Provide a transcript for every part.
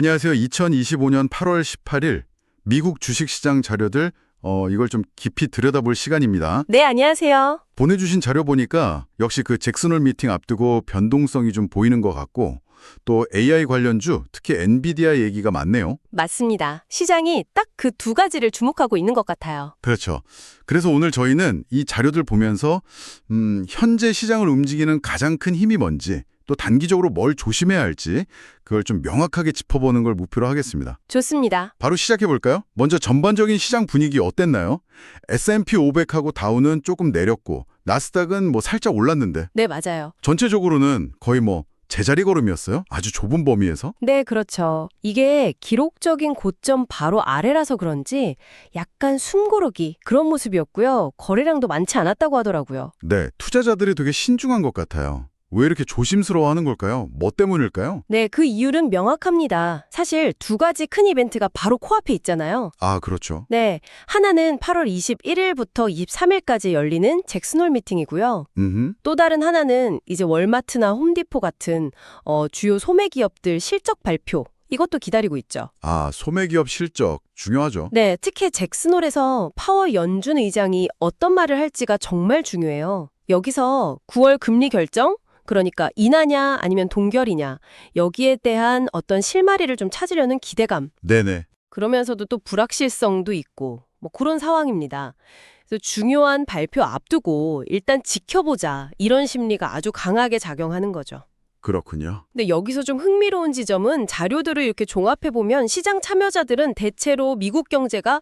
안녕하세요. 2025년 8월 18일 미국 주식시장 자료들 이걸 좀 깊이 들여다볼 시간입니다. 네, 안녕하세요. 보내주신 자료 보니까 역시 그 잭슨홀 미팅 앞두고 변동성이 좀 보이는 것 같고 또 AI 관련주, 특히 엔비디아 얘기가 많네요. 맞습니다. 시장이 딱 그 두 가지를 주목하고 있는 것 같아요. 그렇죠. 그래서 오늘 저희는 이 자료들 보면서 현재 시장을 움직이는 가장 큰 힘이 뭔지 또 단기적으로 뭘 조심해야 할지 그걸 좀 명확하게 짚어보는 걸 목표로 하겠습니다. 좋습니다. 바로 시작해볼까요? 먼저 전반적인 시장 분위기 어땠나요? S&P 500하고 다우는 조금 내렸고 나스닥은 살짝 올랐는데 네, 맞아요. 전체적으로는 거의 제자리 걸음이었어요? 아주 좁은 범위에서? 네, 그렇죠. 이게 기록적인 고점 바로 아래라서 그런지 약간 숨고르기 그런 모습이었고요. 거래량도 많지 않았다고 하더라고요. 네, 투자자들이 되게 신중한 것 같아요. 왜 이렇게 조심스러워하는 걸까요? 뭐 때문일까요? 네, 그 이유는 명확합니다. 사실 두 가지 큰 이벤트가 바로 코앞에 있잖아요. 아, 그렇죠. 네, 하나는 8월 21일부터 23일까지 열리는 잭슨홀 미팅이고요. 또 다른 하나는 이제 월마트나 홈디포 같은 주요 소매 기업들 실적 발표. 이것도 기다리고 있죠. 아, 소매기업 실적 중요하죠. 네, 특히 잭슨홀에서 파월 연준 의장이 어떤 말을 할지가 정말 중요해요. 여기서 9월 금리 결정? 그러니까 인하냐 아니면 동결이냐 여기에 대한 어떤 실마리를 좀 찾으려는 기대감. 네네. 그러면서도 또 불확실성도 있고 그런 상황입니다. 그래서 중요한 발표 앞두고 일단 지켜보자 이런 심리가 아주 강하게 작용하는 거죠. 그렇군요. 근데 여기서 좀 흥미로운 지점은 자료들을 이렇게 종합해보면 시장 참여자들은 대체로 미국 경제가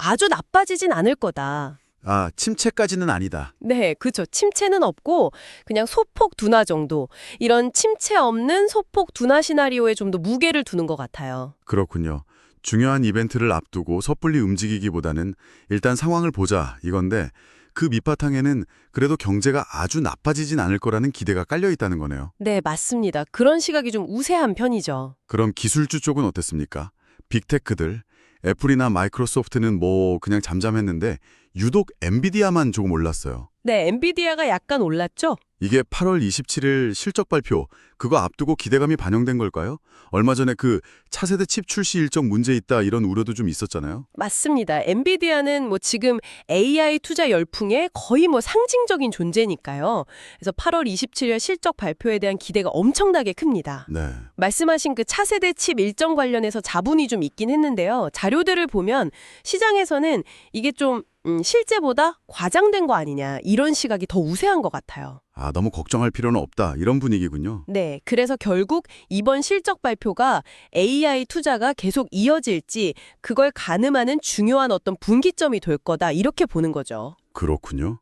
아주 나빠지진 않을 거다. 아, 침체까지는 아니다. 네, 그렇죠. 침체는 없고 그냥 소폭 둔화 정도. 이런 침체 없는 소폭 둔화 시나리오에 좀 더 무게를 두는 것 같아요. 그렇군요. 중요한 이벤트를 앞두고 섣불리 움직이기보다는 일단 상황을 보자 이건데 그 밑바탕에는 그래도 경제가 아주 나빠지진 않을 거라는 기대가 깔려 있다는 거네요. 네, 맞습니다. 그런 시각이 좀 우세한 편이죠. 그럼 기술주 쪽은 어땠습니까? 빅테크들, 애플이나 마이크로소프트는 그냥 잠잠했는데 유독 엔비디아만 조금 올랐어요. 네, 엔비디아가 약간 올랐죠? 이게 8월 27일 실적 발표, 그거 앞두고 기대감이 반영된 걸까요? 얼마 전에 그 차세대 칩 출시 일정 문제 있다 이런 우려도 좀 있었잖아요. 맞습니다. 엔비디아는 지금 AI 투자 열풍의 거의 상징적인 존재니까요. 그래서 8월 27일 실적 발표에 대한 기대가 엄청나게 큽니다. 네. 말씀하신 그 차세대 칩 일정 관련해서 자분이 좀 있긴 했는데요. 자료들을 보면 시장에서는 이게 좀 실제보다 과장된 거 아니냐 이런 시각이 더 우세한 것 같아요. 아, 너무 걱정할 필요는 없다 이런 분위기군요. 네, 그래서 결국 이번 실적 발표가 AI 투자가 계속 이어질지 그걸 가늠하는 중요한 어떤 분기점이 될 거다 이렇게 보는 거죠. 그렇군요.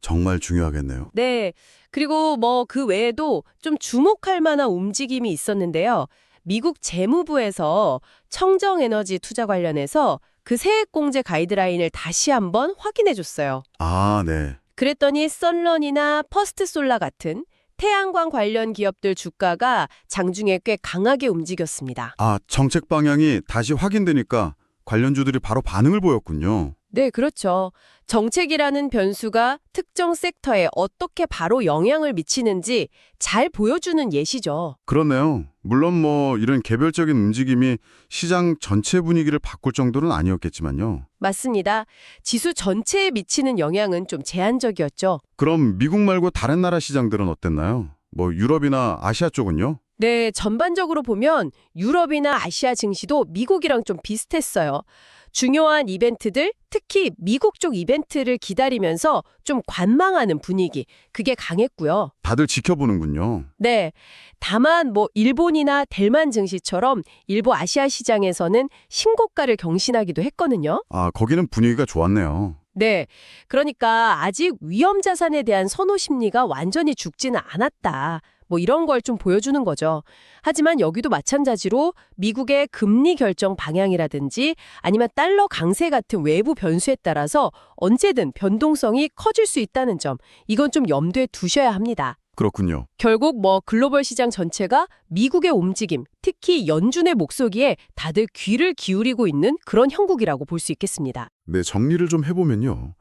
정말 중요하겠네요. 네, 그리고 그 외에도 좀 주목할 만한 움직임이 있었는데요. 미국 재무부에서 청정에너지 투자 관련해서 그 세액공제 가이드라인을 다시 한번 확인해 줬어요. 아, 네. 그랬더니 썬런이나 퍼스트솔라 같은 태양광 관련 기업들 주가가 장중에 꽤 강하게 움직였습니다. 아, 정책 방향이 다시 확인되니까 관련주들이 바로 반응을 보였군요. 네, 그렇죠. 정책이라는 변수가 특정 섹터에 어떻게 바로 영향을 미치는지 잘 보여주는 예시죠. 그렇네요. 물론 이런 개별적인 움직임이 시장 전체 분위기를 바꿀 정도는 아니었겠지만요. 맞습니다. 지수 전체에 미치는 영향은 좀 제한적이었죠. 그럼 미국 말고 다른 나라 시장들은 어땠나요? 유럽이나 아시아 쪽은요? 네, 전반적으로 보면 유럽이나 아시아 증시도 미국이랑 좀 비슷했어요. 중요한 이벤트들, 특히 미국 쪽 이벤트를 기다리면서 좀 관망하는 분위기, 그게 강했고요. 다들 지켜보는군요. 네, 다만 일본이나 델만 증시처럼 일부 아시아 시장에서는 신고가를 경신하기도 했거든요. 아, 거기는 분위기가 좋았네요. 네, 그러니까 아직 위험 자산에 대한 선호 심리가 완전히 죽지는 않았다. 이런 걸 좀 보여주는 거죠. 하지만 여기도 마찬가지로 미국의 금리 결정 방향이라든지 아니면 달러 강세 같은 외부 변수에 따라서 언제든 변동성이 커질 수 있다는 점, 이건 좀 염두에 두셔야 합니다. 그렇군요. 결국 글로벌 시장 전체가 미국의 움직임, 특히 연준의 목소리에 다들 귀를 기울이고 있는 그런 형국이라고 볼 수 있겠습니다. 네, 정리를 좀 해보면요.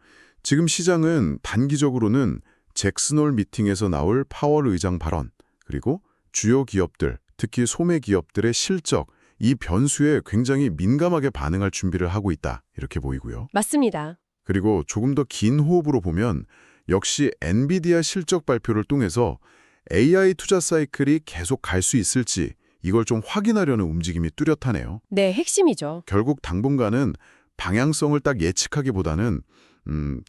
지금 시장은 단기적으로는 잭슨홀 미팅에서 나올 파월 의장 발언, 그리고 주요 기업들, 특히 소매 기업들의 실적, 이 변수에 굉장히 민감하게 반응할 준비를 하고 있다. 이렇게 보이고요. 맞습니다. 그리고 조금 더 긴 호흡으로 보면 역시 엔비디아 실적 발표를 통해서 AI 투자 사이클이 계속 갈 수 있을지 이걸 좀 확인하려는 움직임이 뚜렷하네요. 네, 핵심이죠. 결국 당분간은 방향성을 딱 예측하기보다는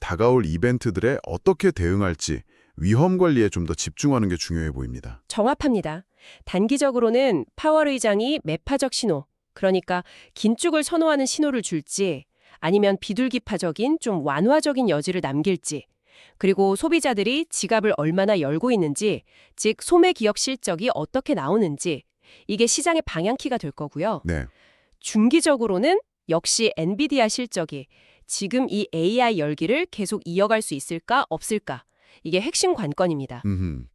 다가올 이벤트들에 어떻게 대응할지 위험 관리에 좀 더 집중하는 게 중요해 보입니다. 정확합니다. 단기적으로는 파월 의장이 매파적 신호, 그러니까 긴축을 선호하는 신호를 줄지 아니면 비둘기파적인 좀 완화적인 여지를 남길지, 그리고 소비자들이 지갑을 얼마나 열고 있는지, 즉 소매 기업 실적이 어떻게 나오는지, 이게 시장의 방향키가 될 거고요. 네. 중기적으로는 역시 엔비디아 실적이 지금 이 AI 열기를 계속 이어갈 수 있을까 없을까, 이게 핵심 관건입니다.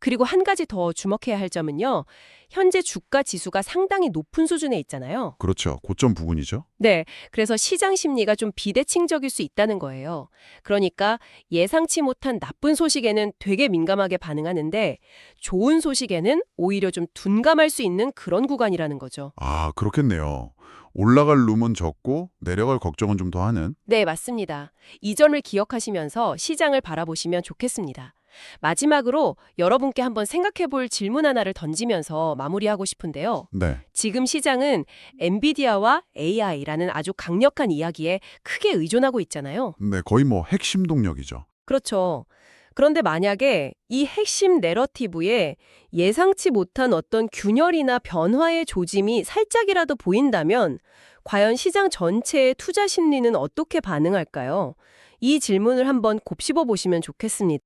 그리고 한 가지 더 주목해야 할 점은요. 현재 주가 지수가 상당히 높은 수준에 있잖아요. 그렇죠. 고점 부분이죠. 네, 그래서 시장 심리가 좀 비대칭적일 수 있다는 거예요. 그러니까 예상치 못한 나쁜 소식에는 되게 민감하게 반응하는데 좋은 소식에는 오히려 좀 둔감할 수 있는 그런 구간이라는 거죠. 아, 그렇겠네요. 올라갈 룸은 적고 내려갈 걱정은 좀 더 하는. 네, 맞습니다. 이 점을 기억하시면서 시장을 바라보시면 좋겠습니다. 마지막으로 여러분께 한번 생각해 볼 질문 하나를 던지면서 마무리하고 싶은데요. 네. 지금 시장은 엔비디아와 AI라는 아주 강력한 이야기에 크게 의존하고 있잖아요. 네, 거의 뭐 핵심 동력이죠. 그렇죠. 그런데 만약에 이 핵심 내러티브에 예상치 못한 어떤 균열이나 변화의 조짐이 살짝이라도 보인다면 과연 시장 전체의 투자 심리는 어떻게 반응할까요? 이 질문을 한번 곱씹어 보시면 좋겠습니다.